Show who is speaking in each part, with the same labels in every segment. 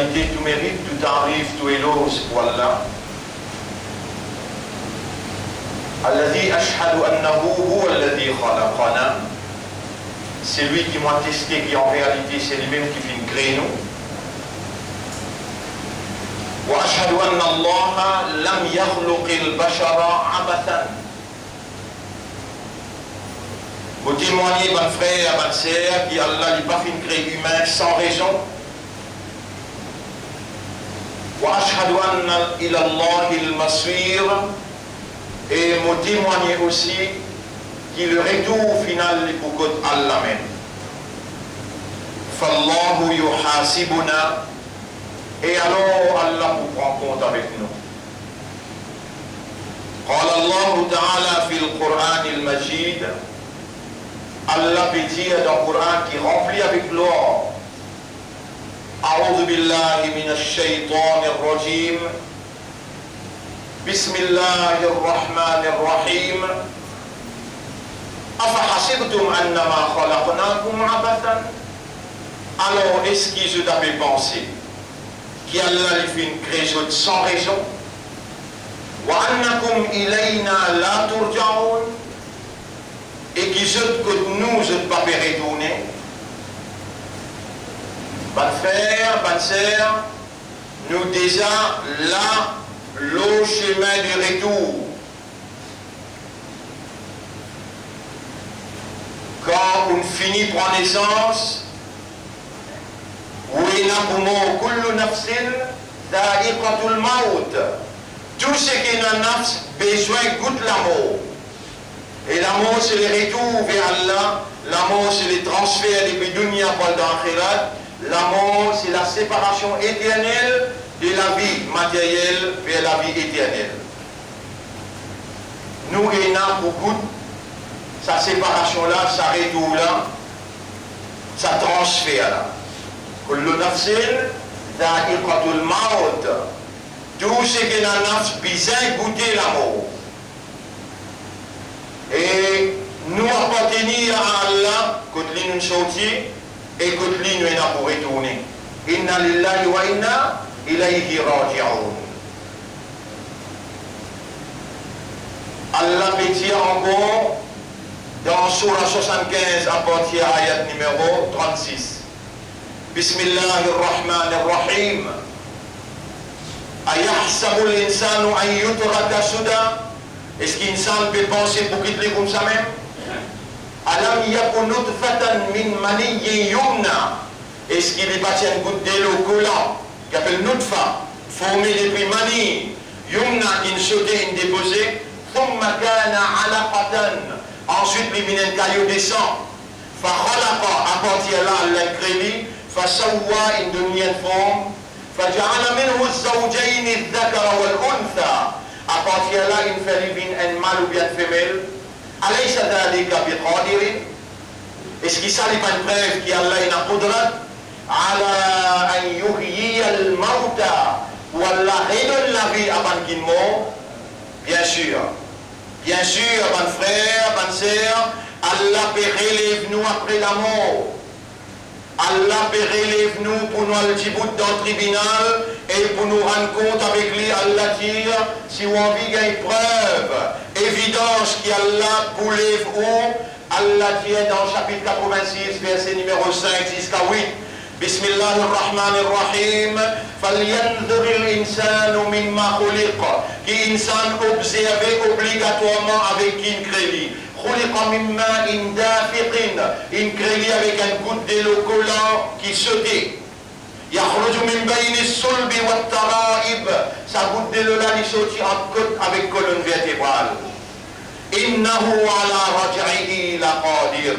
Speaker 1: réalité, tout mérite, tout arrive, tout éloge pour Allah. Alladhi ashhadu annahu huwa alladhi khalaqana. C'est lui qui m'a testé, qui en réalité c'est lui-même qui vient créer nous. Wa ashhadu anna Allah lam yakhluqil bashara abathan. Vous témoignez, bon frère, bonne sœur, qui Allah n'a pas fait créer humain sans raison. Wa ashhadu anna ila Allahi al-masir. Et vous témoignez aussi que le retour final est pour Allah même. Fallahu yuhasibuna. Et alors Allah vous prend compte avec nous. قال الله تعالى في القرآن المجيد. Allah peut dire dans le Coran qui remplit avec l'or. أعوذ بالله من الشيطان الرجيم. بسم الله الرحمن الرحيم. أفحسبتم أنما خلقناكم عبثا. Alors, est-ce que je t'avais pensé qu'Allah lui fait une création sans raison? وأنكم إلينا لا ترجعون. Et qui que nous, je ne pas retourner. Bonne frère, bonne sœur, nous déjà là, le chemin du retour. Quand on finit par naissance, tout ce qui est dans nafs, besoin goûte la mort. Et la mort, c'est le retour vers Allah. La mort, c'est le transfert depuis dunya pour l'akhirat. La mort, c'est la séparation éternelle de la vie matérielle vers la vie éternelle. Nous, il y a beaucoup de sa séparation-là, sa retour-là, sa transfert-là. Tout ce qui est dans la nafs, besoin goûter la mort. Et nous appartenir à Allah, quand nous sortir et quand nous sommes pour retourner. Inna lillahi wa inna ilayhi raji'un. Allah peut dire encore dans Surah 75 à partir de l'ayat numéro 36. Bismillahirrahmanirrahim. Ayahsabu al-insanu an yutraka suda. Est-ce qu'insan peut penser pour quitter comme ça même? Alam yakun nutfatan min maniyyin yumna. Est-ce qu'il est passé un goutte de l'eau collant, qui appelle nutfa, formé depuis mani, yumna qui ne sautait, une déposée, thumma kana alaqatan. Ensuite, les minen cailloux descend. Fa khalaqa, à partir de là, Allah crée, fa sawwa, une deuxième forme, fa ja'ala minhu az-zawjayn adh-dhakara wal-untha. À partir de là, il fait un mâle ou bien une femelle. Alaysa dhalika biqadirin. Est-ce qu'il n'est pas une preuve qu'Allah a qudrat ala an yuhyiya al-mauta ou Allah redonne la vie avant qu'il meure? Bien sûr. Bien sûr, bon frère, bonne sœur, Allah peut relever nous après la mort. Allah peut relever nous pour nous aller dans le tribunal et pour nous rendre compte avec lui. Allah dit, si on a une preuve, évidence qu'Allah pour lève où, Allah dit dans le chapitre 86, verset numéro 5 jusqu'à 8. Bismillahirrahmanirrahim. فَلْيَنْظُرِ الْإِنسَانُ مِمَّا خُلِقَ. Qui insan observé obligatoirement avec qui il crée. خُلِقَ مِمَّا إِنْ دَافِقٍ. Il crée avec un goutte de l'eau collant qui sautait. يَخْرُجُ مِنْ بَيْنِ الصُّلْبِ وَالتَّرَائِبِ. Sa goutte de l'eau là, il sortit en côte avec colonne vertébrale. إِنَّهُ عَلَى رَجْعِهِ لَقَادِرٌ.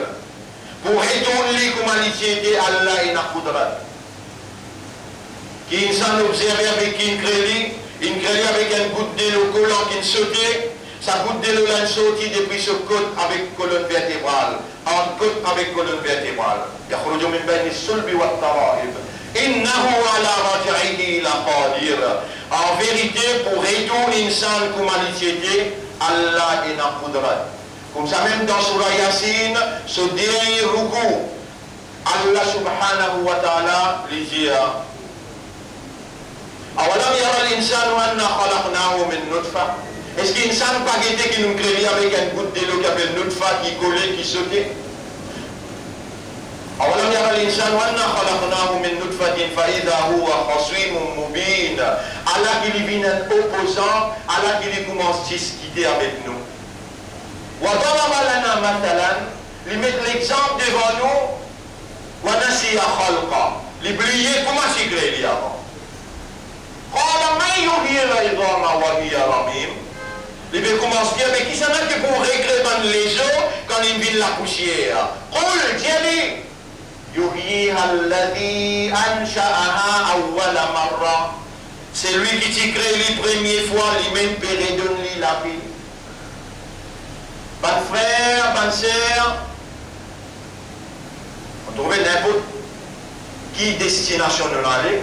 Speaker 1: Pour retourner comme l'humanité, Allah est en qudrat. Qui s'en observe avec une crélie avec un goutte de l'eau collant qui sautait, sa goutte de l'eau l'a sorti depuis ce côte avec colonne vertébrale, en côte avec colonne vertébrale. يخرج من بين الصلب والترائب. إنه على رجعه لقادر. En vérité, pour retourner une salle comme l'humanité, Allah est en qudrat. Comme ça même dans Surah Yasin, ce dernier ruku, Allah subhanahu wa ta'ala lui dit أولم يرى الإنسان أنا خلقناه من نطفة. Est-ce qu'il l'insan pas guetté qui nous crée avec un goutte de l'eau qui appelle nutfa, qui collait, qui sautait? أولم يرى الإنسان أنا خلقناه من نطفة فإذا هو خصيم مبين. Allah qui vient un opposant, Allah qui commence à discuter avec nous. وضرب لنا مثلا, lui mettre l'exemple devant nous, ونسي خلقه, lui briller comment c'est créé avant. قال من يحيي العظام وهي رميم. Il commence à dire, mais qui s'en a que pour régler les os quand il vient la poussière? قل dis-lui, يحييها الذي أنشأها أول مرة. C'est lui qui t'y crée les premières fois, lui-même peut redonner la vie. Bonne frère, bonne sœur, on trouvait n'importe qui destination nous allait,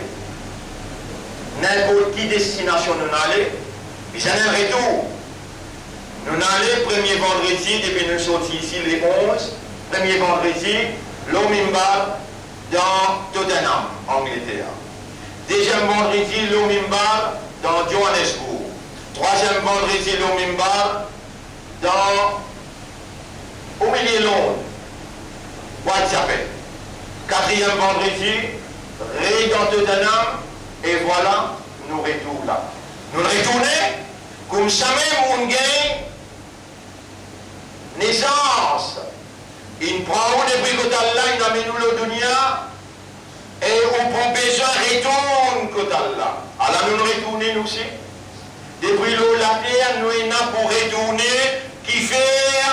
Speaker 1: n'importe qui destination nous allait, puis ça n'est un retour. Nous allons premier vendredi, depuis nous sortis ici les 11, premier vendredi, l'Omimbar dans Tottenham, Angleterre. Deuxième vendredi, l'Omimbar dans Johannesburg. Troisième vendredi, l'Omimbar au milieu de Londres, Whitechapel. Quatrième vendredi, dans Tottenham, et voilà, nous retournons là. Nous retournons, comme ça même, on gagne naissance. Il prend depuis que Allah, il amène nous le dunya, et on prend besoin retourne que Allah. Alors nous retournons nous aussi. Depuis la terre, nous sommes pour retourner, qui fait,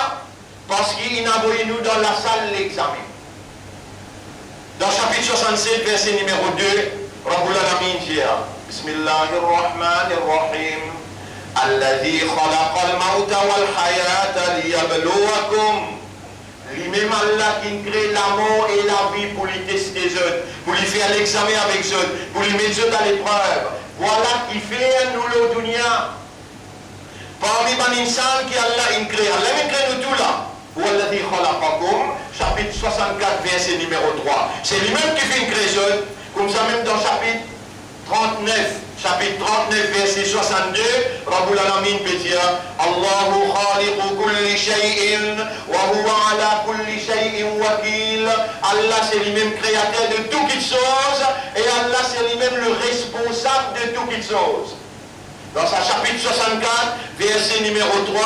Speaker 1: parce qu'il a envoyé nous dans la salle l'examen. Dans chapitre 67, verset numéro 2, Rabbul Alamin dit, Bismillahirrahmanirrahim, Alladhi khalaqal mauta wal hayata liyabluwakum. Lui-même Allah qui crée la mort et la vie pour lui tester les autres, pour lui faire l'examen avec eux, pour lui mettre eux à l'épreuve. Voilà qui fait nous le dunya. Parmi les insan qui Allah crée, Allah crée nous tout là. Walladhi khalaqakum, chapitre 64, verset numéro 3. C'est lui-même qui fait une création, comme ça même dans chapitre 39, verset 62, Rabbul Alamin peut dire, Allahu khaliqu kulli shay'in, wa huwa ala kulli shay'in wakil. Allah c'est lui-même créateur de toutes les choses, et Allah c'est lui-même le responsable de toutes les choses. Dans sa chapitre 64, verset numéro 3,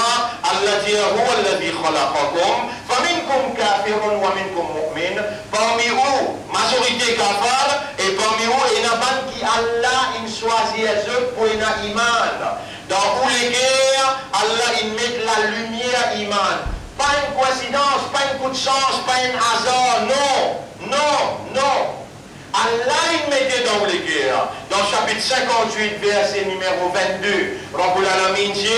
Speaker 1: Allah dit, Huwa alladhi khalaqakum, faminkum kafirun wa minkum mu'min. Parmi vous, majorité kafar, et parmi vous, il y a qui Allah, il choisit eux pour une iman. Dans tous les guerres, Allah, il met la lumière iman. Pas une coïncidence, pas un coup de chance, pas un hasard, non. Allah il mettait dans les guerres. Dans chapitre 58, verset numéro 22, Rabbul Alamin dit,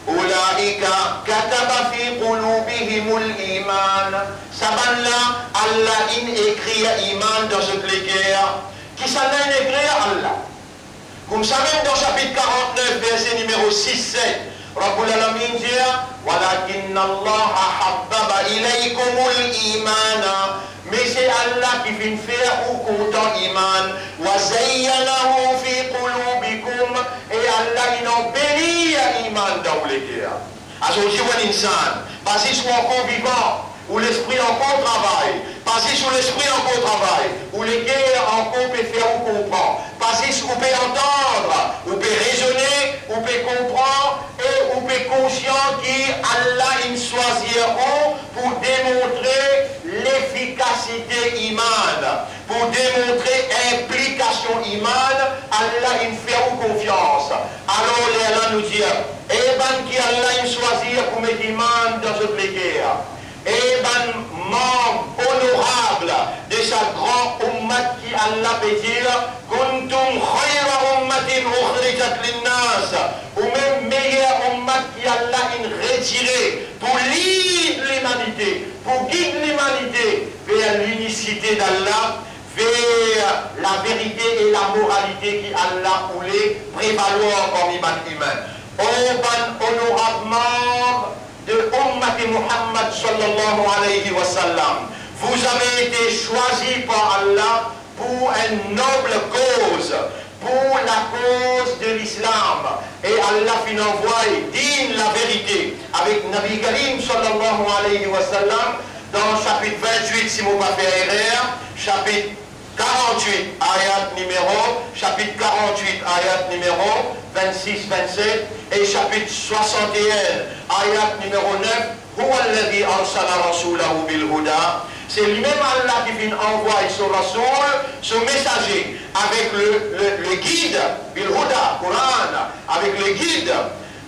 Speaker 1: Ulaika kataba fi qulubihimul iman. Saban-là, Allah il écrit iman dans cette guerre. Qui s'en a écrit Allah? Comme ça même dans chapitre 49, verset numéro 6-7, Rabbul Alamin dit, Walakinna Allah habbaba ilaykumul imana. Mais c'est Allah qui vient faire ou content iman. Wa zayyanahu fi qulubikum. Et Allah il embellit iman dans les guerres. Alors je vois l'insan, basé sur un corps vivant, où l'esprit encore travaille, basé sur l'esprit encore travaille, où les guerres encore peut faire ou comprendre, basé sur où peut entendre, où peut raisonner, où peut comprendre, et où peut conscient qu'Allah il choisiront pour démontrer l'efficacité iman, pour démontrer implication iman, Allah il fait ou confiance. Alors Allah nous dit, eh ben qui Allah il choisir pour mettre iman dans cette guerre. Et ben membre honorable de sa grande ummat qui Allah peut dire kuntum khayra ummatin ukhrijat linnas, ou même meilleur ummat qui Allah in retiré pour guider l'humanité, pour guider l'humanité vers l'unicité d'Allah, vers la vérité et la moralité qui Allah voulait prévaloir parmi les humains. Oh ben honorable membre de Ummat Muhammad sallallahu alayhi wa sallam. Vous avez été choisi par Allah pour une noble cause, pour la cause de l'islam. Et Allah fin envoie dit la vérité avec Nabi Karim sallallahu alayhi wa sallam dans chapitre 28, si vous ne pas fait erreur, chapitre 48, ayat numéro, chapitre 48, ayat numéro 26, 27, et chapitre 61, ayat numéro 9, Huwa alladhi arsala rasulahu bil huda. C'est lui-même Allah qui vient envoyer son rasoul, son messager, avec le guide, bil huda, Coran, avec le guide,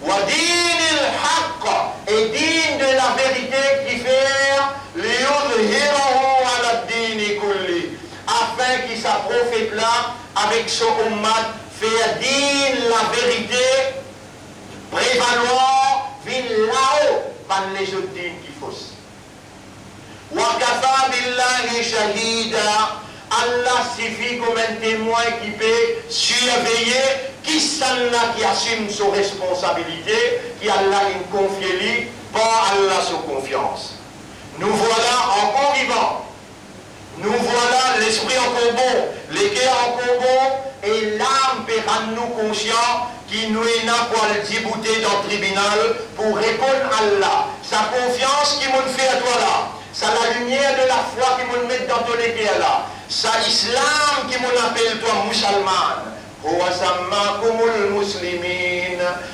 Speaker 1: wa din al-haqq, et din de la vérité qui fait liyudhhirahu ala ad-din kulli, afin qu'il sa prophète là, avec son ummat, faire dire la vérité, prévaloir, vin là-haut, par les autres dînes qui faussent. Wa kafa billahi shahida, Allah suffit comme un témoin qui peut surveiller qui s'en qui assume son responsabilité, qui Allah une confie par Allah sous confiance. Nous voilà encore vivants. Nous voilà l'esprit encore bon, les cœurs encore bon, et l'âme peut rendre nous conscients qui nous est là pour le débouter dans le tribunal pour répondre à Allah. Sa confiance qui nous fait à toi là. Ça la lumière de la foi qui nous met dans ton cœur là. Ça islam qui nous appelle toi musulman.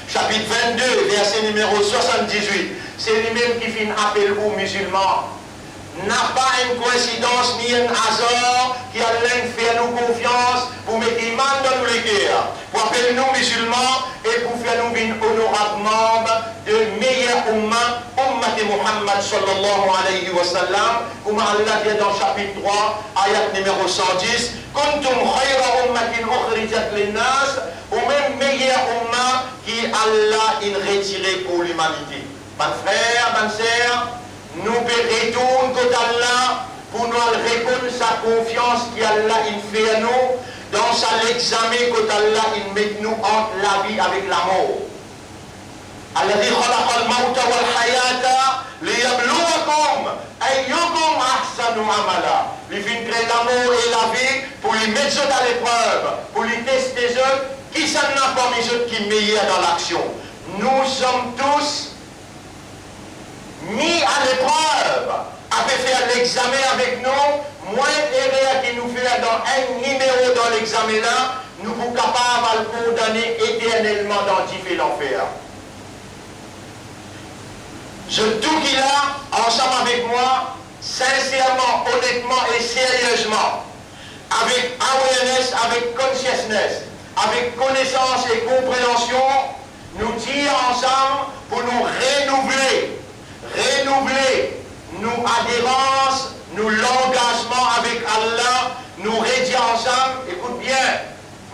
Speaker 1: Chapitre 22, verset numéro 78. C'est lui-même qui fait un appel aux musulmans. N'a pas une coïncidence ni un hasard qui a fait nous confiance pour mettre iman dans nos cœurs, pour appeler nous musulmans et pour faire nous une honorable membre de meilleur umma de Muhammad sallallahu alayhi wa sallam, comme Allah dit dans chapitre 3, ayat numéro 110, Kuntum khayra ummatin ukhrijat linnas, ou même meilleur umma qui Allah a retiré pour l'humanité. Mes frères, mes sœurs, nous retournons côté Allah pour nous répondre sa confiance qu'Allah fait à nous dans sa l'examen côté Allah il met nous entre la vie avec la mort. Alladhi khalaqa al-mawta wal-hayata liyabluwakum ayyukum ahsanu amala. Il vient créer la mort et la vie pour les mettre à l'épreuve, pour les tester eux, qui s'en a parmi eux qui meilleur dans l'action. Nous sommes tous mis à l'épreuve, après faire l'examen avec nous, moins d'erreurs qui nous fait dans un numéro dans l'examen là, nous sommes capables de le condamner éternellement dans le l'enfer. Je tout qu'il a, ensemble avec moi, sincèrement, honnêtement et sérieusement, avec awareness, avec consciousness, avec connaissance et compréhension, nous tirons ensemble pour nous renouveler nos adhérences, nos l'engagement avec Allah, nous rédiger ensemble, écoute bien,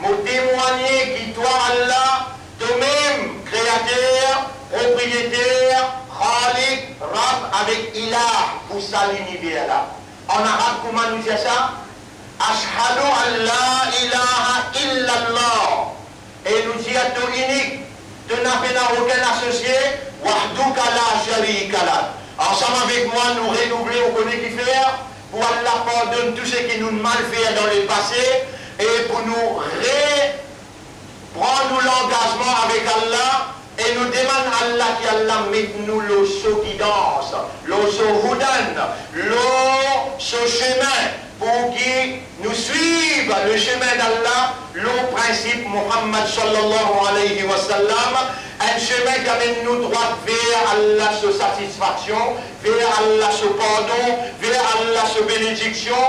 Speaker 1: nous témoigner qui toi Allah, toi-même, créateur, propriétaire, Khalik, Rab, avec Ilah, pour ça l'univers là. En arabe, comment nous dit ça? Ashhadu an la ilaha illallah. Et nous dit à tout unique, de n'avoir aucun associé, wahduka la sharika la. Ensemble avec moi, nous renouveler au connaît qui faire, pour Allah pardonne tout ce qui nous mal fait dans le passé, et pour nous prendre l'engagement avec Allah, et nous demande à Allah qu'Allah mette nous le saut guidance, le saut hudan, le saut chemin, pour qu'il nous suive le chemin d'Allah, le principe Muhammad sallallahu alayhi wa sallam, un chemin qui amène nous droit vers Allah sa satisfaction, vers Allah sa pardon, vers Allah sa bénédiction,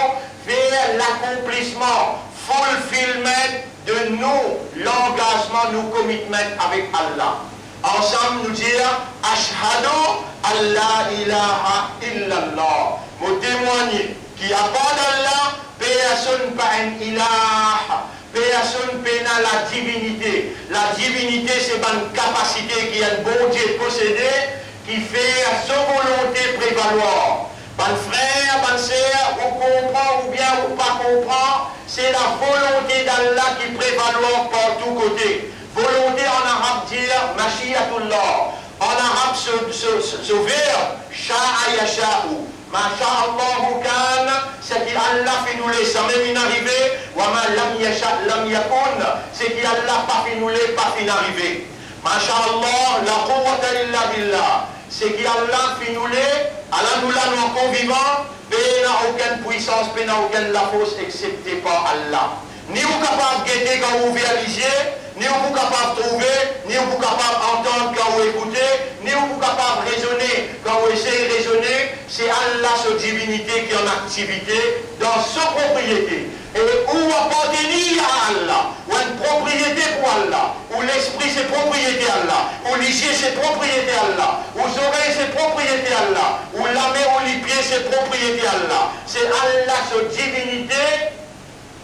Speaker 1: vers l'accomplissement, fulfillment de nous, l'engagement, nos commitments avec Allah. Ensemble nous dire Ashhadu an la ilaha illallah. Nous témoigner qu'il n'y a pas d'Allah, personne pas un ilah, personne n'a la divinité. La divinité c'est une capacité qui a un bon Dieu possédé, qui fait à sa volonté prévaloir. Bonne frère, bonne sœur, vous comprenez ou bien vous pas comprenez, c'est la volonté d'Allah qui prévaloir par tous côtés. Volonté en arabe dire Mashiatullah. En arabe ce verbe Sha'a yasha'u. Masha'Allahu kan, c'est qu'Allah fait nous laisser même une arrivée. Wa Wama lam yasha lam yakun, c'est qu'Allah pas fait nous les, pas fait arriver. Masha'Allah, la quwwata illa billah, c'est qu'Allah fait nous les, Allah nous l'a nous encore vivant, mais n'a aucune puissance, mais n'a aucune la force, excepté par Allah. Ni vous capable de guetter quand vous ouvrez les yeux, ni vous capable de trouver, ni vous capable d'entendre quand vous écoutez, ni vous capable de raisonner quand vous essayez de raisonner. C'est Allah, sa divinité qui est en activité dans sa propriété. Et où appartenir à Allah, ou une propriété pour Allah, où l'esprit c'est propriété à Allah, où les yeux c'est propriété à Allah, où les oreilles c'est propriété à Allah, où la main ou les pieds c'est propriété à Allah. C'est Allah, sa divinité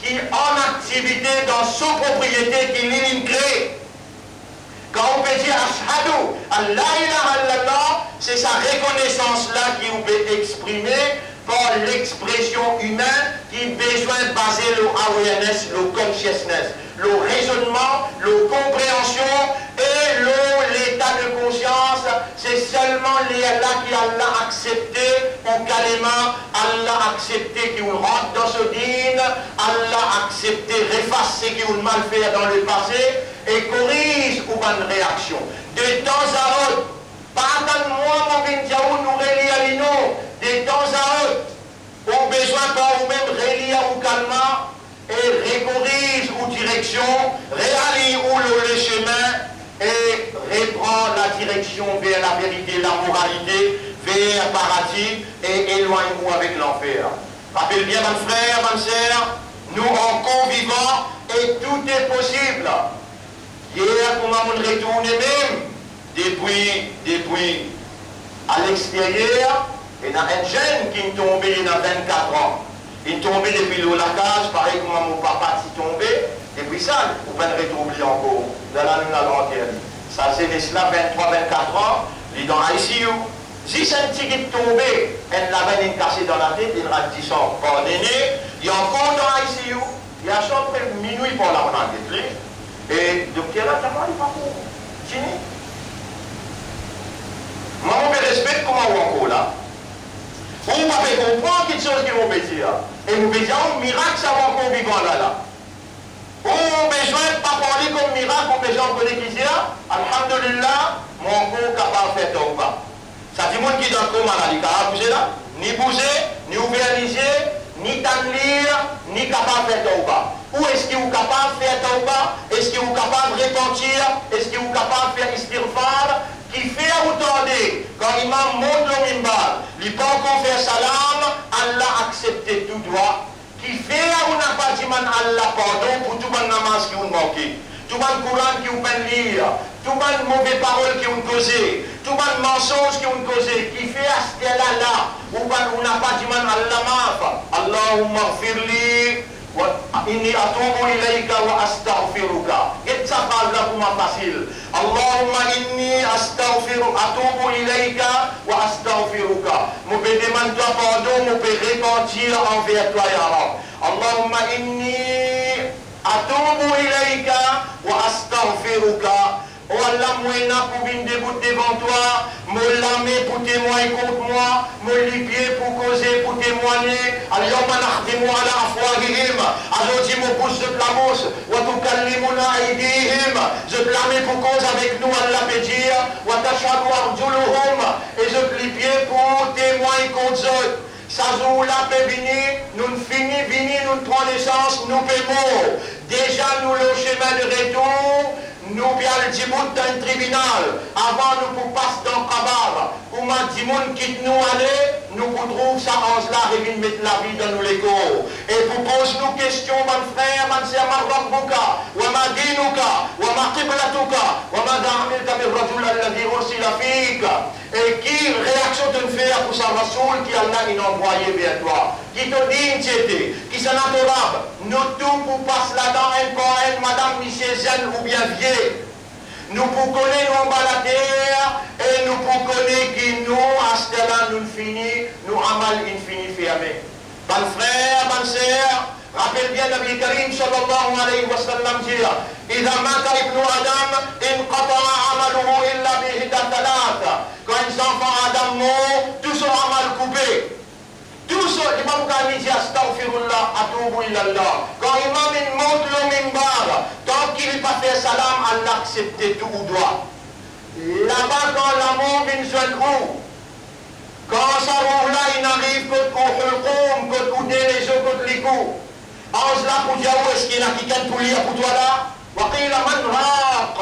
Speaker 1: qui est en activité dans sa propriété, qui l'immigré. Quand on peut dire Ashhadu, Allah ilaha illallah, c'est sa reconnaissance-là qui vous peut exprimer par l'expression humaine qui a besoin de baser le awareness, le consciousness, le raisonnement, la compréhension et l'état de conscience. C'est seulement là qui Allah a accepté, ou carrément Allah a accepté qu'il rentre dans ce dîne, Allah a accepté effacer qu'il mal fait dans le passé et corrige ou une réaction. De temps à autre, pardonne-moi mon Binjaou, nous relions de temps à autre, au besoin par vous-même, relia ou calma, et recorrige ou direction, réalise ou le chemin, et reprend la direction vers la vérité, la moralité, vers le paradis, et éloigne-vous avec l'enfer. Rappelez bien, mon frère, ma soeur, nous en convivant, et tout est possible. Hier, comment on retourne même, depuis à l'extérieur, il y a un jeune qui est tombé, il a 24 ans. Il est tombé depuis le lacage, pareil comme mon papa est tombé. Depuis ça, vous pouvez retrouver encore. Dans la lune à l'enterre. Ça, c'est cela, 23-24 ans, il est dans l'ICU. Si c'est un petit qui est tombé, elle l'avait cassé dans la tête, il a 10 ans. Pardonnez, il est encore dans l'ICU. Il a chanté minuit pour la rencontre. Et le docteur a dit, il va pour. Fini. Moi, on me respecte comment on encore là. On va comprendre quelque chose qui vont dire. Et vous pouvez dire, un miracle, ça va encore vivant là. On a besoin de ne pas parler comme miracle, on a besoin de connaître qui c'est. Alhamdulillah, mon corps est capable de faire tout pas. Ça dit, monde qui est dans le coma là, il est capable de bouger là. Ni bouger, ni ouvrir les yeux, ni lire, ni capable de faire tout pas. Où est-ce qu'il est capable de faire tout pas? Est-ce qu'il est capable de repentir? Est-ce qu'il est capable de faire istighfar? Qui fait attendre, quand l'imam monte le mimbar, il peut encore faire salam, Allah accepte tout droit. Qui fait on n'a pas dit Allah pardon pour tout le namaz qui vous manque, tout le Coran qui vous peut lire, tout le mauvais paroles qui vous causé, tout le mensonge qui vous causé, qui fait à ce là, on n'a pas dit Allah maf, Allahumma firli. Inni atubu ilayka wa astaghfiruka. Et ça parle là pour ma facile. Allahumma inni atubu ilayka wa astaghfiruka. Mon peux demander toi pardon, mon peux repentir envers toi, ya Rab. Allahumma inni atubu ilayka wa astaghfiruka. Oh Allah, moi, pour venir dégoûter devant toi, mon lamé pour témoigner contre moi, mon lipier pour causer, pour témoigner. Alors, moi, à la foi, alors, dis mon pouce de plamos, ou tout kalimuna aidihim, je blâme pour cause avec nous, Allah peut dire, ou tashadu arjuluhum, et je lipier pour témoigner contre eux. Ça jour-là peut venir, nous finissons, venir, nous prenons naissance, nous payons. Déjà, nous, le chemin de retour, nous bien le Djibouti dans le tribunal, avant nous pour passer dans le Kabar, où ma Djibouti quitte nous aller, nous pour trouver ça en cela et venir mettre la vie dans nous les corps. Et pour poser nous questions, mon frère, mon sœur, mon rabbuka, ou ma dinuka, ou ma qiblatuka, ou ma da'amilka bir rajul alladhi ursila fika. Et qui réaction te faire pour sa rasoul qui Allah il a envoyé vers toi, qui te dit qui s'en adorable, nous tous pour passer là-dedans un Cohen, madame, monsieur, jeune ou bien vieux. Nous pour connaître nous en bas la terre et nous pour connaître qui nous, à ce là nous finissons, nous amal infini fermé. Bon frère, bonne sœur, rappelle bien Nabi Karim sallallahu alayhi wa sallam dire إذا مات ابن آدم انقطع عمله إلا بإحدى ثلاث. Quand les enfants Adam meurent, tout son amal coupé. Tout il va vous dire astaghfirullah, atubu ilallah. Quand l'imam monte le mimbar, tant qu'il n'est pas fait salam, Allah accepte tout ou doit. Là-bas, quand l'amour vient se où? Quand ça roule là, il arrive contre le contre les yeux, contre les coups. Ange là pour dire où est-ce qu'il y en a qui viennent pour lire pour toi là? Waqila man raq.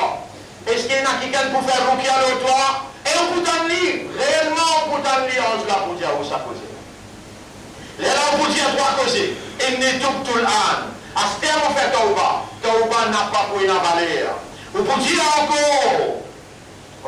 Speaker 1: Est-ce qu'il y en a qui viennent pour faire rukia le toit? Et on peut en lire. Réellement, on peut en lire. Ange là pour dire où ça cause. Les là, on peut dire trois causes. Il n'est tout tout l'âne. À ce terme, on fait Tauba. Tauba n'a pas pour une valeur. On peut dire encore.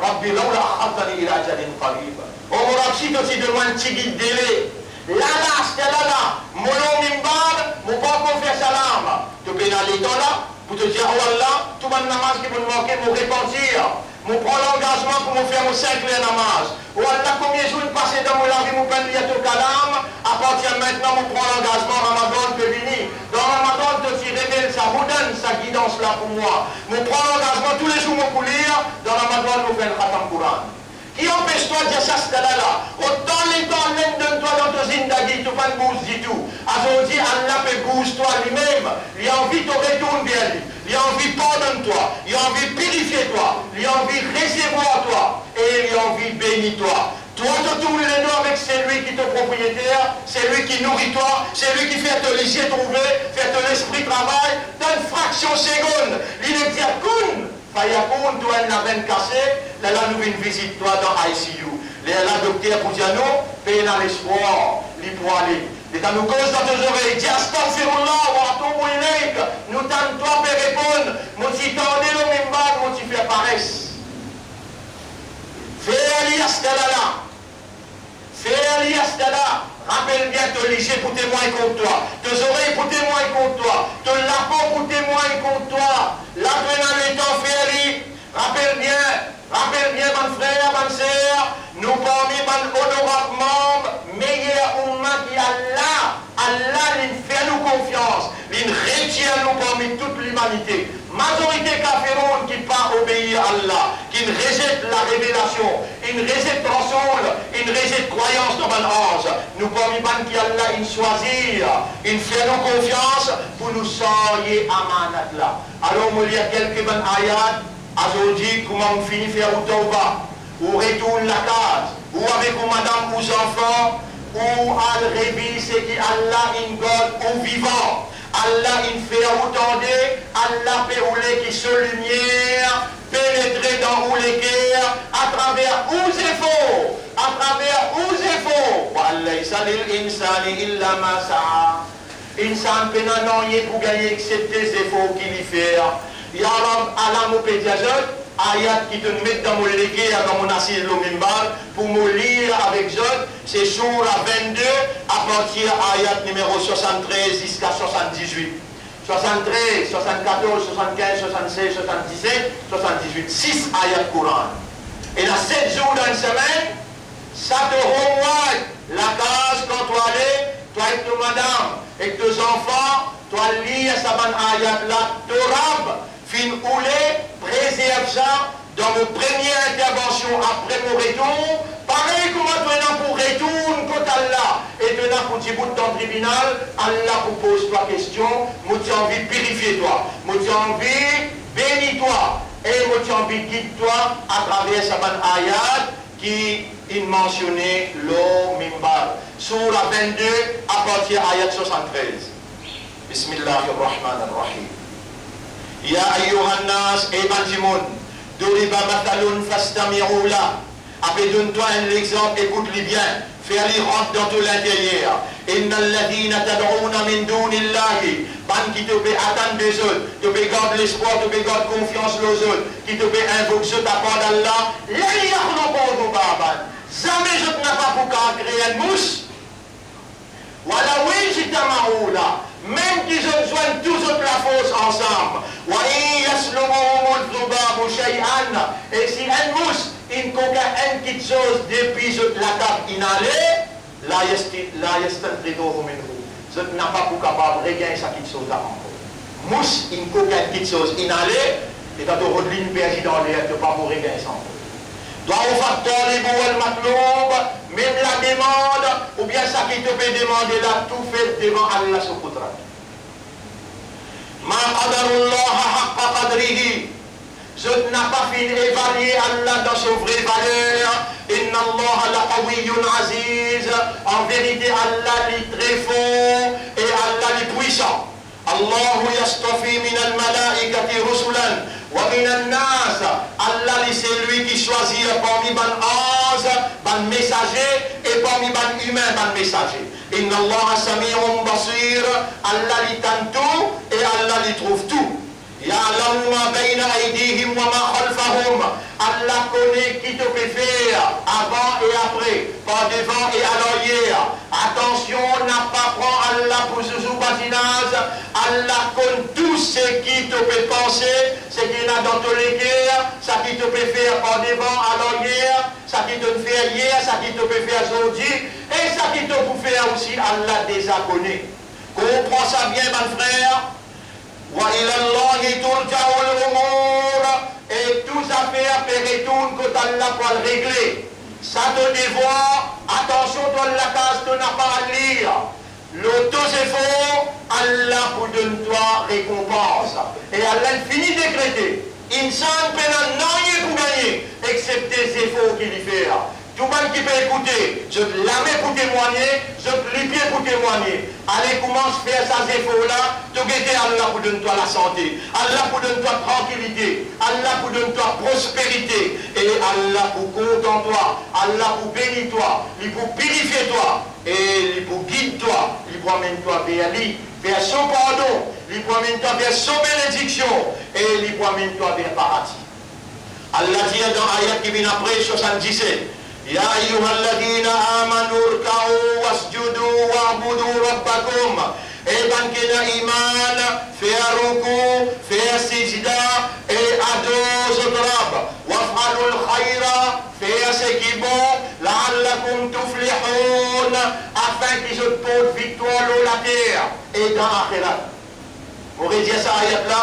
Speaker 1: Rabbi laula akhartani ila ajalin qarib. On m'aura dit que tu demandes un petit délai. Là, c'était là. Mon mimbar, mon pas qu'on fait salam. Tu peux aller là, pour te dire, oh Allah, tout mon namaz qui me manquait, me repentir. Je prends l'engagement pour me faire mon 5 namaz. Oh Allah, combien de jours passé dans mon vie, mon peine lié au kalam. À partir de maintenant, je prends l'engagement, Ramadan peut venir. Dans Ramadan, tu révèles sa roudane, sa guidance là pour moi. Je prends l'engagement tous les jours, je lire. Dans Ramadan, je fais le Khatam Quran. Qui empêche-toi de dire ça, c'est là. Autant les temps, même donne-toi dans ton zindagi, tu pas de bouge du tout. Aujourd'hui, Allah peut bouge-toi lui-même. Il a envie de te retourner vers lui. Il a envie de pardonner-toi. Il a envie de purifier-toi. Il a envie de recevoir-toi. Et il a envie de bénir-toi. Toi, tu tournes les doigts avec celui qui est ton propriétaire, c'est lui qui nourrit toi, c'est lui qui fait te les yeux trouver, fait te l'esprit travail, dans une fraction seconde. Il est dit, Fayakoun, toi, elle n'a rien cassé, là, nous venons visiter toi dans ICU. La docteur pour dire non, paye dans l'espoir, il pour aller. Et quand nous cause dans tes oreilles, dis astaghfirullah, wa atubu ilayk, nous t'en toi pour répondre, nous t'y tendez le même bas, nous t'y fait paresse. Fais alias là. Fais alias là. Rappelle bien te licher pour témoigner contre toi, tes oreilles pour témoigner contre toi, te la peau pour témoigner contre toi. Là, maintenant, les temps fait rappelle bien, mon frère, mon sœur, nous parmi mon honorable membre, meilleur umma qui Allah, Allah, il fait nous confiance, il retient nous parmi toute l'humanité. Majorité kafirun qui pas obéir à Allah, qui rejette la révélation, il rejette Rasoul, il rejette croyance dans mon ange. Nous parmi qui Allah, il choisit, il fait nous confiance pour nous sortir amanat là. Alors, on va lire quelques bonnes ayats. Aujourd'hui, comment on finit faire au tauba, ou retourne la case, ou avec ou madame ou enfants, ou al réveille ce qui Allah in God ou vivant. Allah in fait autant Allah peut rouler qui se lumière, pénétrer dans où les cœurs, à travers où c'est faux, à travers où c'est faux. Wallah, salil insani illa ma sa'a. Insan penanon yé pour gagner excepté les efforts qu'il y fait. Ya Rab, Allah m'a pédié ayat qui te met dans mon légué, dans mon assise le mimbar, pour me lire avec eux, c'est sur la 22, à partir ayat numéro 73 jusqu'à 78. 73, 74, 75, 76, 77, 78. 6 ayats Coran. Et là, 7 jours dans une semaine, ça te renvoie la case quand tu allais, toi et ton madame, et tes enfants, toi lire sa bonne ayat là, te rab. Fin oulé, préserve ça dans mon première intervention après mon retour. Pareil comme maintenant pour retourner contre Allah. Et maintenant pour tu bout dans le tribunal, Allah vous pose toi question. Moi tu as envie de purifier toi. Moi tu as envie de bénir toi. Et moi tu as envie de guider toi à travers sa bonne ayat qui est mentionné le mimbar. Sur la 22 à partir de ayat 73. Bismillahirrahmanirrahim. Ya ayyuhan nas, ebanjimoun, doriba matalun fastami'ou la. Après donne-toi un exemple, écoute-le bien. Fais-le rentrer dans tout l'intérieur. Inna alladhina tad'ouna min dunillahi. Ban qui te peut attendre des autres, te peut garder l'espoir, te peut garder confiance aux autres, qui te peut invoquer ce tapant d'Allah. La yakhluqu baban. Jamais je n'ai pas pour créer une mouche. Voilà, oui, j'ai ta maroula. Même qu'ils ont joint tous autres la force ensemble. Et si un mousse, il coca une petite chose depuis la table inhalée, là, il n'a pas pour capable de regagner sa petite chose là encore. Mousse, il coca une petite chose inhalée, et quand on redline perdu dans l'air, tu ne peux pas pour regagner ça encore. Doit au facteur les boules matloub, même la demande, ou bien ça qui te peut demander là, tout fait devant Allah subhanahu wa ta'ala. Ma qadarullah haqqa qadrihi. Je n'ai pas fini d'évaluer Allah dans son vraie valeur. Inna Allah la qawiyyun aziz. En vérité, Allah est très fort et Allah est puissant. Allah yastafi min al-malaikati rusulan wa min al-nas. Allah c'est lui qui choisit parmi les anges, les messagers et parmi les humains, les messagers. Inna Allah sami'un basir. Allah l'entend tout et Allah l'y trouve tout. Ya'lamu ma bayna aydihim wa ma khalfahum. Allah connaît qui te peut faire avant et après, par devant et à l'arrière. Attention, n'a pas prendre Allah pour ce badinage. Allah connaît tout ce qui te peut penser, ce qu'il y a dans tous les guerres, ça qui te peut faire par devant, à l'arrière, ça qui te fait hier, ça qui te peut faire aujourd'hui, et ça qui te peut faire aussi, Allah déjà connaît. Comprends ça bien, mon frère. Et tout affaire retourne quand Allah va le régler. Ça te devoir, attention, toi la case, tu n'as pas à lire. L'auto-effort, Allah pour donner toi récompense. Et Allah finit de décréter. Insan pénal n'a rien pour gagner, excepté les efforts qu'il y fait. Tout le monde qui peut écouter, je la mets pour témoigner, je les pieds pour témoigner. Allez, commence à faire ces efforts-là, te guetter Allah pour donner toi la santé, Allah pour donner toi tranquillité, Allah pour donner toi prospérité, et Allah pour compte en toi, Allah pour bénir toi, il pour purifier toi, et il pour guider toi, il pour amener toi vers lui, vers son pardon, il pour amener toi vers son bénédiction, et il pour amener toi vers le paradis. Allah dit dans l'ayat qui vient après, 77, Ya ayyuhalladhina amanu rka'u wasjudu wa'budu rabbakum. Et ben qui a iman, faire ruku, faire sijda et adore Rabb. Waf'alul khayra, faire ce qui est bon, la'allakum tuflihun, afin qu'ils se portent victoire sur la terre et dans l'akhirat. Vous voyez ça ayat là,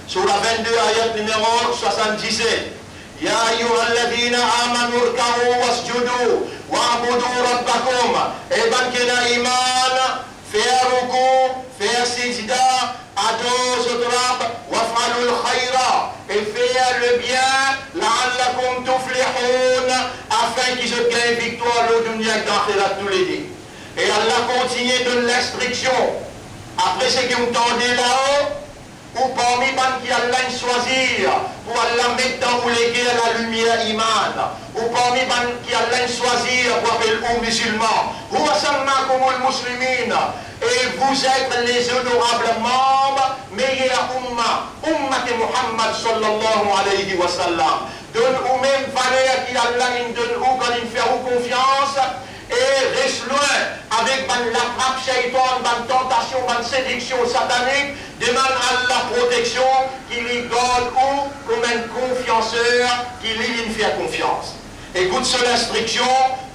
Speaker 1: sur la 22 ayat numéro 77. Ya ayyuhalladhina amanu rka'u wasjudu wa'budu rabbakum. Et ben qui a iman, faire ruku, faire sijda, adore Rabb, waf'alul khayra, et faire le bien, la'allakum tuflihun, afin qu'ils se gagnent victoire au dunya et dans l'akhirat tous les deux. Et Allah continue de l'instruction. Après ce que vous entendez là-haut, ou parmi les qui Allah choisir pour Allah mettre dans les guerres la lumière iman, ou parmi les qui Allah choisir pour appeler aux musulmans, ou asammakumul muslimin, et vous êtes les honorables membres, meilleurs ummat Muhammad sallallahu alayhi wa sallam. Donne aux mêmes valeurs qui Allah donne ou quand il fait confiance. Et reste loin avec la trappe shaitan, la tentation, la séduction satanique, demande à la protection qui lui donne ou comme un confianceur qui lui fait confiance. Écoute sur l'instruction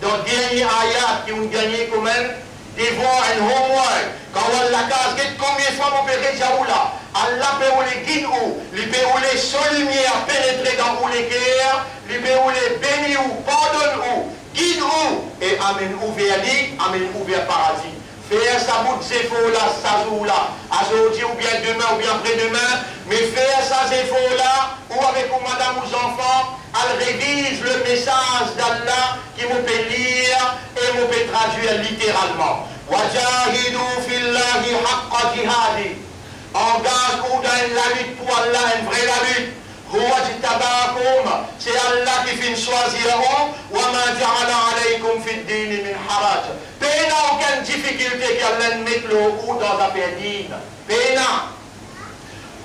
Speaker 1: dans le dernier ayat qui ont gagné quand même devoir and homework. Quand on la case, combien de fois on peut résoudre là? Allah peut les guider où? Il peut les seule lumière pénétrer dans les guerres, il peut les bénir ou pardonner où? Guide où et amène ouvert lui, amène ouvert paradis. Faire ça bout de ces là, ça joue là, aujourd'hui ou bien demain ou bien après-demain, mais faire ça ces là, ou avec madame ou enfants, elle révise le message d'Allah qui vous peut lire et vous peut traduire littéralement. Wajahidu fillahi haqqa jihadi. Engage ou dans la lutte pour Allah, une vraie la lutte. C'est Allah qui fait choisir وَمَا جَعَلَ عَلَيْكُمْ فِي الدِّينِ مِنْ حَرَجٍ. Péna aucune difficulté qu'Allah mette le haut dans la pédine. Péna.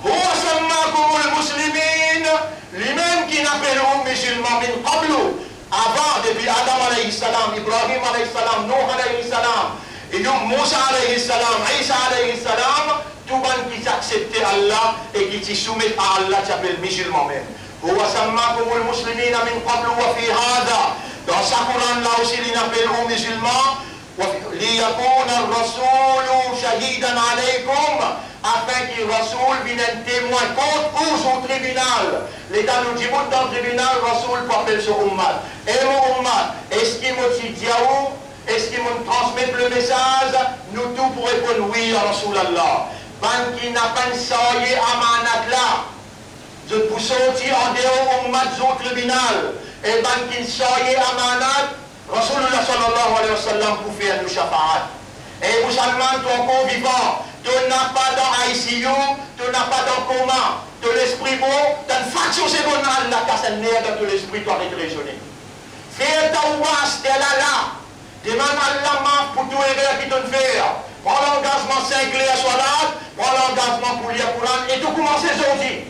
Speaker 1: هُوَ سَمَّاكُمُ الْمُسْلِمِينَ. Lui-même qui n'appelle aux musulmans min qablu. Avant, depuis Adam alayhi salam, Ibrahim alayhi salam, Nuh alayhi salam, et donc Moussa alayhi salam, Isa alayhi salam, tout le monde qui s'accepte Allah et qui s'y soumet à Allah s'appelle musulman même. هو سماكم المسلمين من قبل وفي هذا. Dans sa Coran là aussi il appelle aux musulmans ليكون الرسول شهيدا عليكم, afin que Rasoul vient un témoin contre ou au tribunal. L'État nous dit, dans le tribunal, Rasoul peut appeler ce Ummah. Et mon Ummah, est-ce qu'il m'a dit Diaou? Est-ce qu'il m'a transmis le message? Nous tous pour répondre oui à Rasulallah. Ban qui n'a pas ensayé amanat là. Je peux sortir en dehors Ummah au tribunal. Et ban qui ensayé amanat, Rasulullah sallallahu alayhi wa sallam pour faire nous shafa'at. Et musulman, tu es encore vivant, tu n'as pas dans ICU, tu n'as pas dans coma, tu l'esprit beau, tu as une fraction seconde à la casse dans l'esprit, tu arrêtes de raisonner. Fais ta ouas, tu es là. Demande à Allah pour tout aider qui te fait. Prends l'engagement cinglé à Salat, prends l'engagement pour lire Coran et tu commences aujourd'hui.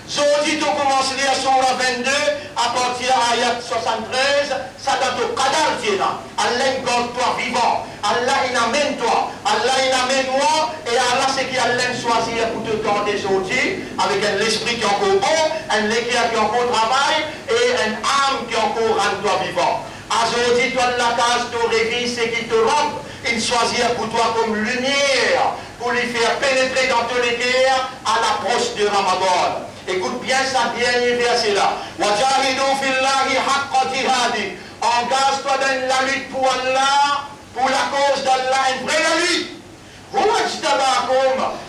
Speaker 1: Aujourd'hui, tu commences à lire Surah 22 à partir de l'ayat 73, ça dans ton qadar qui est là. Allah garde toi vivant. Allah il amène toi. Allah il amène moi. Et Allah c'est qui Allah choisit pour te garder aujourd'hui avec un esprit qui est encore bon, un équerre qui est encore travail et une âme qui est encore rend toi vivant. Aujourd'hui, toi de la case, tu réveilles ce qui te rend. Il choisit pour toi comme lumière pour lui faire pénétrer dans tous les cœurs à l'approche de Ramadan. Écoute bien ça dernier verset là. Wajahidu fillahi haqqa jihadi. Engage-toi dans la lutte pour Allah, pour la cause d'Allah, une vraie lutte.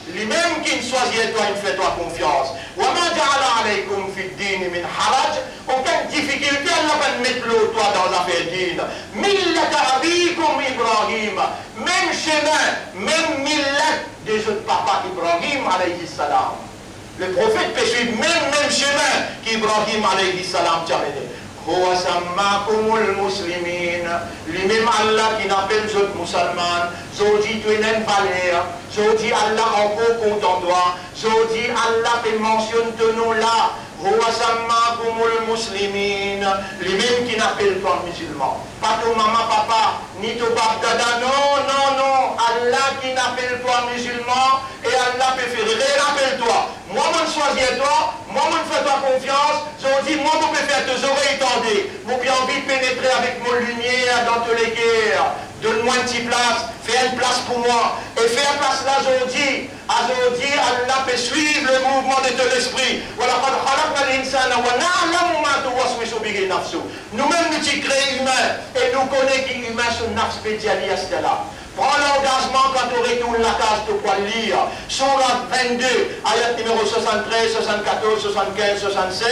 Speaker 1: Lui-même qui choisit toi, il fait toi confiance. وَمَا جَعَلَ عَلَيْكُمْ فِي الدِّينِ مِنْ حَرَجٍ. Aucune difficulté, Allah va mettre l'eau toi dans l'affaire dîne. مِلَّةَ أَبِيكُمْ إِبْرَاهِيمَ. Même chemin, même millet des autres papas Ibrahim alayhi salam. Le prophète peut suivre même chemin qu'Ibrahim alayhi salam t'a mené. Lui-même Allah qui n'appelle les autres musulmans, Zodi tu es une valeur, Zodi Allah encore content toi, Zodi Allah te mentionne de nous là, lui-même qui n'appelle toi musulman. Pas ton maman, papa, ni ton dada, non, Allah qui n'appelle toi musulman et Allah peut faire, rappelle-toi, moi je choisis toi, moi je fais toi confiance, je dis, moi je peux faire tes oreilles tendues, moi j'ai envie de pénétrer avec mon lumière dans tous les guerres. Donne-moi une petite place, fais une place pour moi. Et fais une place là aujourd'hui. Aujourd'hui, Allah peut suivre le mouvement de ton esprit. Nous-mêmes, nous sommes créés humains. Et nous connaissons que l'humain sont nafs spécialistes là. Prends l'engagement quand tu retournes la case de quoi lire. Surah 22, ayat numéro 73, 74, 75, 76,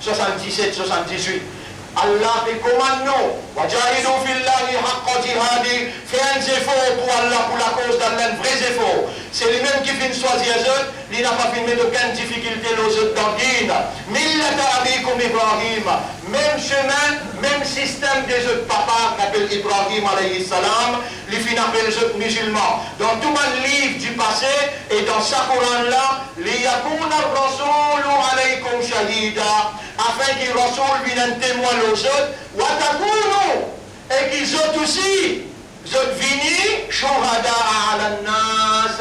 Speaker 1: 77, 78. Allah te commande nous. Wajahidu fillahi haqqa jihadi. Fais un effort pour Allah, pour la cause d'Allah, un vrai effort. C'est lui-même qui finit choisir les autres. Il n'a pas filmé d'aucune difficulté aux autres dans le dîne. Millata abikum Ibrahim. Même chemin, même système des autres papas qu'appelle Ibrahim alayhi salam. Il finit appelle les autres musulmans. Dans tout le livre du passé et dans sa Coran là, liyakuna rasulu alaykum shahida. Afin qu'il Rasoul vienne un témoin aux autres, et qu'ils ont aussi, vini, shuhada ala nas,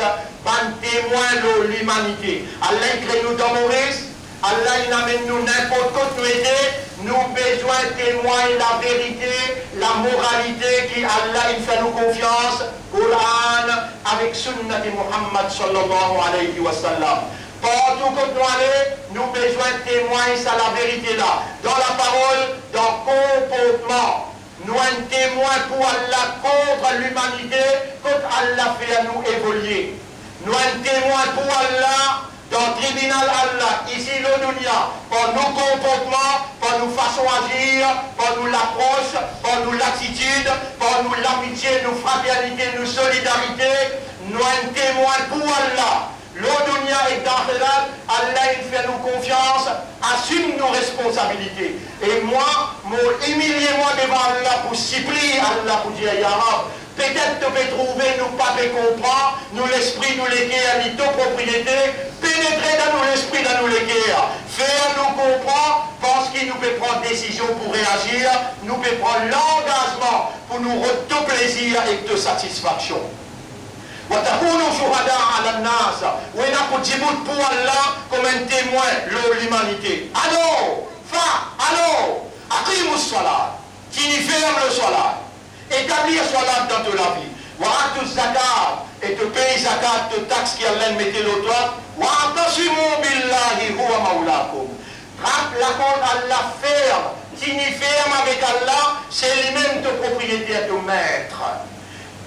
Speaker 1: un témoin de l'humanité. Allah crée nous dans Maurice, Allah il amène nous n'importe quoi nous aider, nous besoin de témoigner la vérité, la moralité qui Allah il fait nous confiance, Coran avec Sunnah de Muhammad sallallahu alayhi wa sallam. Partout que nous allons, nous avons besoin de témoigner ça la vérité là. Dans la parole, dans le comportement. Nous un témoin pour Allah contre l'humanité, contre Allah fait à nous évoluer. Nous un témoin pour Allah dans le tribunal Allah, ici le dunya, par nos comportements, par nos façons d'agir, par nous l'approche, par nous l'attitude, par nous l'amitié, nos fraternités, nos solidarités. Nous un témoin pour Allah. Le dunya est dans Allah il fait nous confiance, assume nos responsabilités. Et moi, humiliez-moi devant Allah pour supplier Allah pour dire Ya Rab, peut-être tu peux trouver, nous pas te comprendre, nous l'esprit, nous l'équerre, ni nos propriétés, pénétrer dans nous l'esprit, dans nous l'équerre, faire nous comprendre, parce qu'il nous peut prendre décision pour réagir, nous peut prendre l'engagement pour nous rendre tout plaisir et de satisfaction. وَتَكُونُوا شُهَدَاءَ عَلَى النَّاسِ. Ou il a pour Djibout pour Allah comme un témoin de l'humanité. Alors, aqimus salat, qui ferme le salat, établir salat dans toute la vie. Wa'atu zakat, et te payer zakat, te taxe qui Allah mettait l'autre, wa la compte Allah ferme. Si ni ferme avec Allah, c'est lui-même ton propriétaire, ton maître.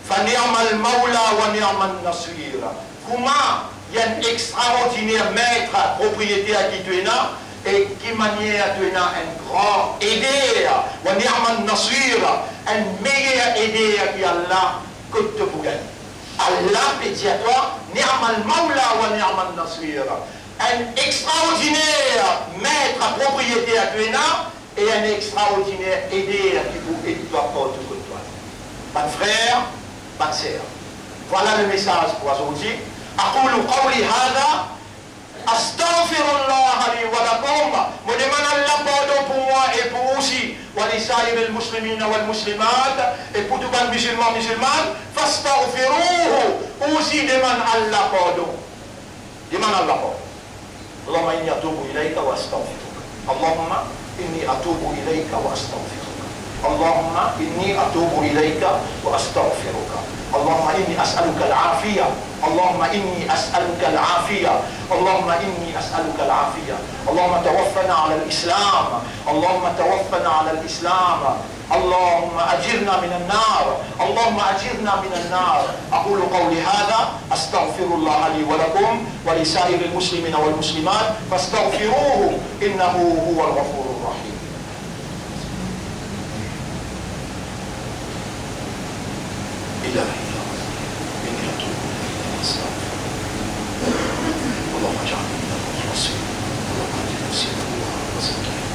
Speaker 1: Fani'amal Mawla wa ni'mal Nasir. Comment il y a un extraordinaire maître, propriétaire qui tu es là, et qui manière tu es là un grand aider, wa ni'mal Nasir, un meilleur aider qui Allah que te pour gagner. Allah peut dire à toi, ni'mal Mawla wa ni'mal Nasir. Un extraordinaire maître, propriétaire tu es là, et un extraordinaire aider qui vous aide toi pour tout comme toi. Pas de frère, pas de sœur. Voilà le message pour aujourd'hui. أقول قولي هذا أستغفر الله لي ولكم. Je demande Allah pardon pour moi et pour aussi ولسائر المسلمين والمسلمات et pour tous les musulmans musulmanes. فاستغفروه. Aussi demande Allah pardon. Demande Allah pardon. اللهم إني أتوب إليك وأستغفرك. اللهم إني أتوب إليك وأستغفرك. اللهم إني أتوب إليك وأستغفرك. اللهم إني أسألك العافية. اللهم إني أسألك العافية. اللهم إني أسألك العافية. اللهم توفنا على الإسلام. اللهم توفنا على الإسلام. اللهم أجرنا من النار. اللهم أجرنا من النار. أقول قولي هذا أستغفر الله لي ولكم ولسائر المسلمين والمسلمات فاستغفروه إنه هو الغفور الرحيم. إلهي إني أتوب إليك وأستغفرك. اللهم اجعلني من المخلصين. اللهم أهد نفسي الله وزكيها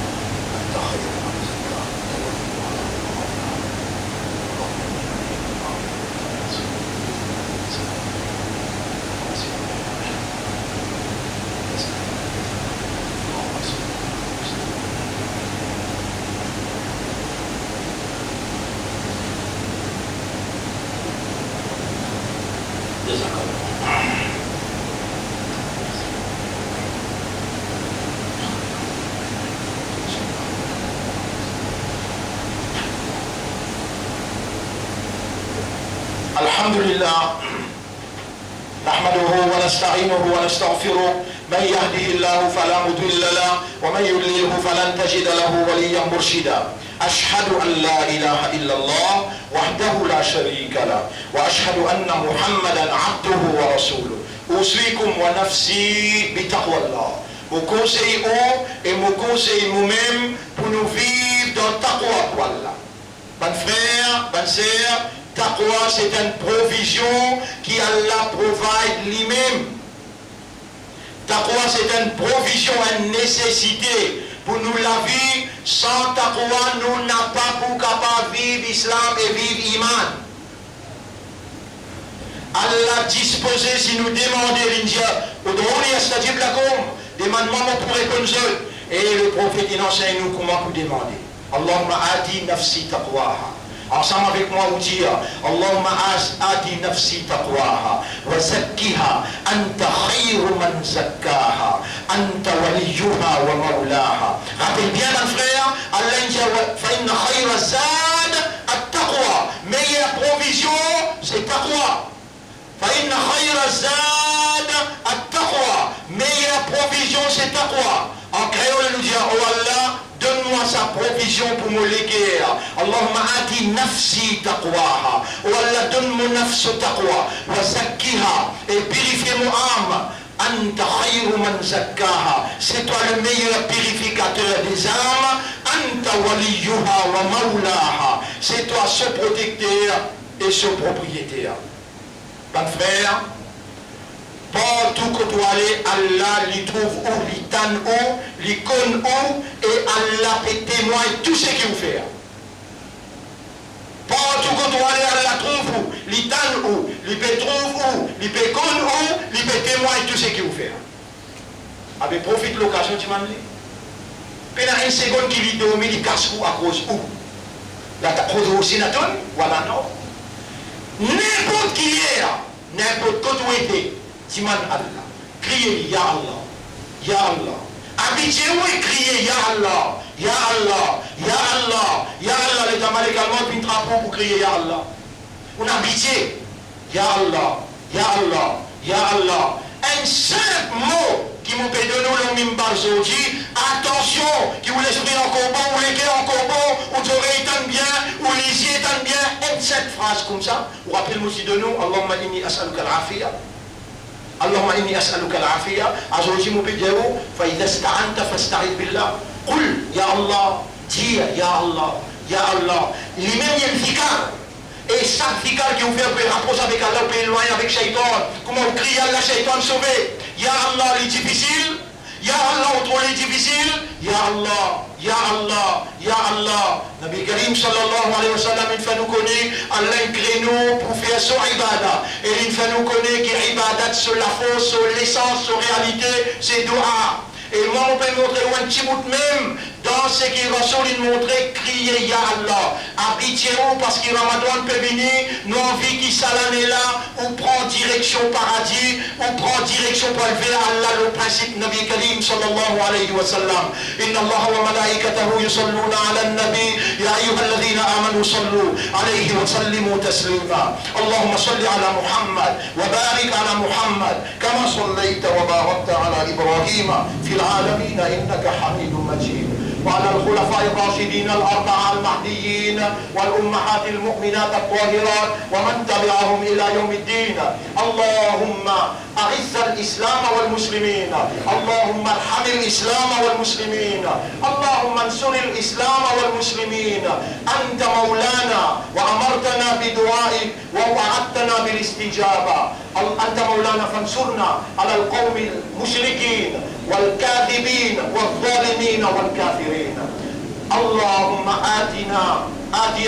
Speaker 1: أنت خير من زكاها أنت وليها ومولاها. اللهم الحمد لله نحمده ونستعينه ونستغفره من يهده الله فلا مضل له ومن يضلله فلن تجد له وليا مرشدا أشهد أن لا إله إلا الله وحده لا شريك له وأشهد أن محمدا عبده ورسوله أوصيكم ونفسي بتقوى الله. Vous conseillez et vous conseillez nous-mêmes pour nous vivre dans taqwa pour Allah. Bon frère, bonne sœur, taqwa c'est une provision qui Allah provide lui-même. Taqwa c'est une provision, une nécessité pour nous la vie. Sans taqwa nous n'avons pas pour capable vivre l'islam et vivre iman. Allah disposé si nous demandons l'India, demandement pour répondre. Et le prophète il enseigne nous comment pour demander. Allahumma ati nafsi taqwaha. Ensemble avec moi vous dire Allahumma ati nafsi taqwaha wa zakkiha anta khayru man zakkaha anta waliyuha wa mawlaha. Rappelle bien mon frère, Allah dit fa inna khayra zad at-taqwa. Meilleure provision c'est taqwa. Fa inna khayra zad at-taqwa. Meilleure provision c'est taqwa. En créole nous dit oh Allah, donne-moi sa provision pour me léguer. Allahumma ati nafsi taqwaha. Oh Allah, donne mon nafs taqwa. Wa zakkiha. Et purifie mon âme. Anta khayru man zakkaha. C'est toi le meilleur purificateur des âmes. Anta waliyuha wa mawlaha. C'est toi ce protecteur et ce propriétaire. Bon frère, partout que tu allais, Allah lui trouve où, lui tanne où, lui connaît où, et Allah peut témoigner tout ce qu'il vous fait. Partout que tu allais, Allah trouve où, lui tanne où, lui peut trouve où, lui peut connaître où, lui peut témoigner tout ce qu'il vous fait. Avec profite de l'occasion, tu m'as dit. Pendant une seconde qui lui donne, il casse où à cause où. Là, tu as posé aussi la tonne, voilà non. N'importe qui est, n'importe quoi tu étais. Timan Allah, criez Ya Allah, Ya Allah. Habituez-vous et criez Ya Allah, Ya Allah, Ya Allah, Ya Allah. Les Tamales également puis un drapeau pour crier Ya Allah. On habitué Ya Allah, Ya Allah, Ya Allah. Un simple mot qui qui m'ont payé de nous le mimbar dit attention, qui ou l'esprit encore bon, ou les cœurs encore bon, ou l'oreille tant bien, ou les yeux tant bien, et cette phrase comme ça, ou rappelez-moi aussi de nous, Allahumma inni as'aluka al-afiya. اللهم إني أسألك العافية أزوجي مبدأ فإذا استعنت فاستعذ بالله قل يا الله dis يا الله يا الله lui-même il y a le fikar et chaque fikar qui vous fait rapprocher avec Allah peut éloigner avec Shaitan comment on crie Allah Shaitan sauvé Ya Allah les difficiles Ya Allah autour les difficiles Ya Allah Ya Allah, Ya Allah. Nabi Karim sallallahu alayhi wa sallam, il fait nous connaître Allah crée nous pour faire son ibadah. Et il fait nous connaître que ibadah sur la force, sur l'essence, sur la réalité, c'est dua. Et moi, on peut montrer un petit bout même dans ce qui Rasoul il montrait, crier Ya Allah. Habitez-vous parce que Ramadan peut venir, nous envie qui l'année là, ou prend direction paradis, ou prend direction pour élever Allah le principe Nabi Karim sallallahu alayhi wa sallam. Inna Allah wa malaikatahu yusalluna ala nabi ya ayyuhalladhina amanu sallu alayhi wa sallimu taslima. Allahumma salli ala Muhammad wa barik ala Muhammad kama sallayta wa barakta ala Ibrahim fil alamin innaka hamidun majid. وعلى الخلفاء الراشدين الأربعة المهديين والأمهات المؤمنات الطاهرات ومن تبعهم إلى يوم الدين. اللهم أعز الإسلام والمسلمين اللهم ارحم الإسلام والمسلمين اللهم انصر الإسلام والمسلمين أنت مولانا وأمرتنا بدعائك ووعدتنا بالاستجابة أنت مولانا فانصرنا على القوم المشركين والكاذبين والظالمين والكافرين. اللهم آت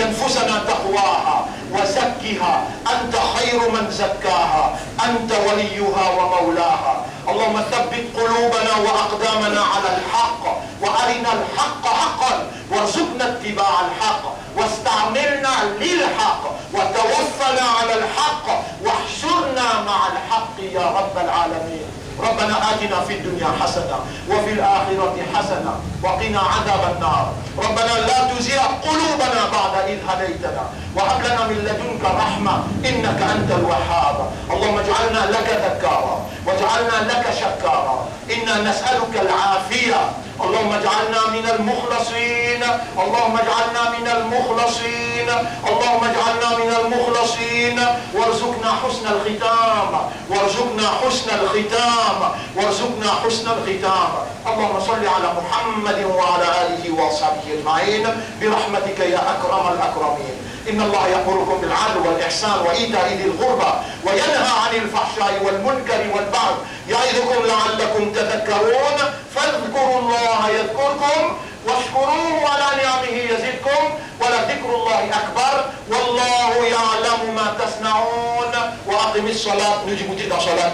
Speaker 1: أنفسنا تقواها وزكها أنت خير من زكاها أنت وليها ومولاها. اللهم ثبت قلوبنا وأقدامنا على الحق وأرنا الحق حقا وارزقنا اتباع الحق واستعملنا للحق وتوفنا على الحق واحشرنا مع الحق يا رب العالمين. ربنا آتنا في الدنيا حسنة وفي الآخرة حسنة وقنا عذاب النار. ربنا لا تزغ قلوبنا بعد إذ هديتنا وهب لنا من لدنك رحمة إنك أنت الوهاب. اللهم اجعلنا لك ذكارا واجعلنا لك شكارا. إنا نسألك العافية. اللهم اجعلنا من المخلصين اللهم اجعلنا من المخلصين اللهم اجعلنا من المخلصين وارزقنا حسن الختام وارزقنا حسن الختام وارزقنا حسن الختام. اللهم صل على محمد وعلى آله وصحبه أجمعين برحمتك يا أكرم الأكرمين. إن الله يأمركم بالعدل والإحسان وإيتاء ذي القربى وينهى عن الفحشاء والمنكر والبغي يعظكم لعلكم تذكرون. فاذكروا الله يذكركم واشكروه على نعمه يزدكم ولذكر الله أكبر والله يعلم ما تصنعون. وأقم الصلاة. نجي متى صلاة.